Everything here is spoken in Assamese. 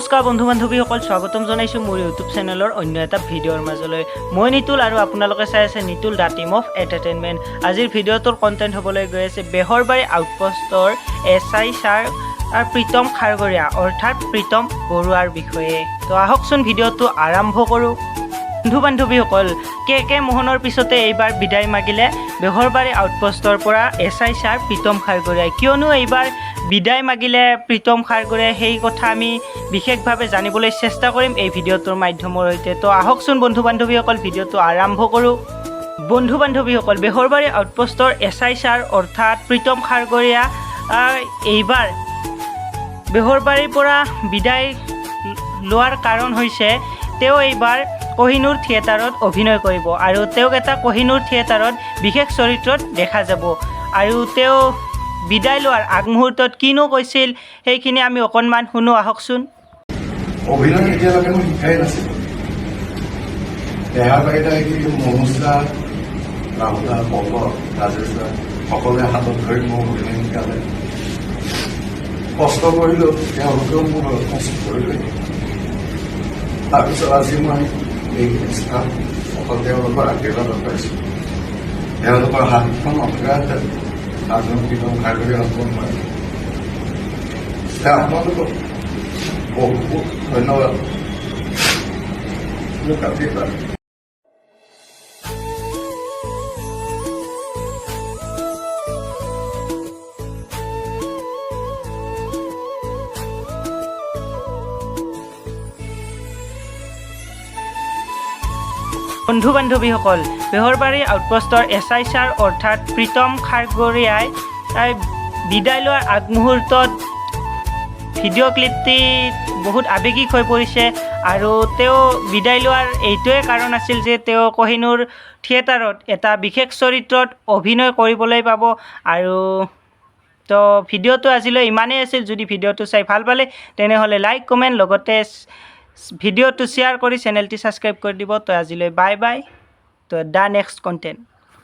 নমস্কাৰ বন্ধু বান্ধৱীসকল, স্বাগতম জনাইছোঁ মোৰ ইউটিউব চেনেলৰ অন্য এটা ভিডিঅ'ৰ মাজলৈ। মই নিতুল আৰু আপোনালোকে চাই আছে নিতুল দা টিম অফ এণ্টাৰটেইনমেণ্ট। আজিৰ ভিডিঅ'টোৰ কণ্টেণ্ট হ'বলৈ গৈ আছে বেহৰবাৰী আউটপোষ্টৰ SI ছাৰ প্ৰীতম খাৰগৰীয়া অৰ্থাৎ প্ৰীতম বৰুৱাৰ বিষয়ে। তো আহকচোন ভিডিঅ'টো আৰম্ভ কৰোঁ। বন্ধু বান্ধৱীসকল, কে মোহনৰ পিছতে এইবাৰ বিদায় মাগিলে বেহৰবাৰী আউটপোষ্টৰ পৰা SI ছাৰ প্ৰীতম খাৰগৰীয়াই। কিয়নো এইবাৰ বিদায় মাগিলে প্ৰীতম খাৰগৰীয়াই, সেই কথা আমি বিশেষভাৱে জানিবলৈ চেষ্টা কৰিম এই ভিডিঅ'টোৰ মাধ্যমৰ সৈতে। তো আহকচোন বন্ধু বান্ধৱীসকল, ভিডিঅ'টো আৰম্ভ কৰোঁ। বন্ধু বান্ধৱীসকল, বেহৰবাৰী আউটপোষ্টৰ SI ছাৰ অৰ্থাৎ প্ৰীতম খাৰগৰীয়া এইবাৰ বেহৰবাৰীৰ পৰা বিদায় লোৱাৰ কাৰণ হৈছে তেওঁ এইবাৰ কোহিনুৰ থিয়েটাৰত অভিনয় কৰিব আৰু তেওঁক এটা কোহিনুৰ থিয়েটাৰত বিশেষ চৰিত্ৰত দেখা যাব। আৰু তেওঁ বিদায় লোৱাৰ আগমুহূৰ্তত কিনো কৈছিল সেইখিনি আমি অকণমান শুনো, আহকচোন। অভিনয় এতিয়ালৈকে মই শিকাই নাছিলোঁ। বেহাৰবাৰীতে মনুষ্যা, ৰাহুদা, পল্লৱ, ৰাজেশ দা সকলোৱে হাতত ধৰি মোক অভিনয় শিকালে। কষ্ট কৰিলোঁ, তেওঁলোকেও মোৰ কষ্ট কৰিলে। তাৰপিছত আজি মই এই স্থান অকল তেওঁলোকৰ আশীৰ্বাদত পাইছোঁ। তেওঁলোকৰ হাতখন অন্তৰাত আজন প্ৰীতম খাৰগৰীয়া অৰ্পণ মই আপোনালোকক বহুত বহুত ধন্যবাদ। মোক আশীৰ্বাদ। বন্ধু বান্ধৱীসকল, বেহৰবাৰী আউটপোষ্টৰ SI ছাৰ অৰ্থাৎ প্ৰীতম খাৰগৰীয়াই বিদায় লোৱাৰ আগমুহূৰ্তত ভিডিঅ' ক্লিপটি বহুত আৱেগিক হৈ পৰিছে। আৰু তেওঁ বিদায় লোৱাৰ এইটোৱে কাৰণ আছিল যে তেওঁ কোহিনুৰ থিয়েটাৰত এটা বিশেষ চৰিত্ৰত অভিনয় কৰিবলৈ পাব। আৰু তো ভিডিঅ'টো আজিলৈ ইমানেই আছিল। যদি ভিডিঅ'টো চাই ভাল পালে তেনেহ'লে লাইক কমেণ্ট লগতে ভিডিঅ'টো শ্বেয়াৰ কৰি চেনেলটি ছাবস্ক্ৰাইব কৰি দিব। তো আজিলৈ বাই বাই। তো দ্য নেক্সট কণ্টেণ্ট।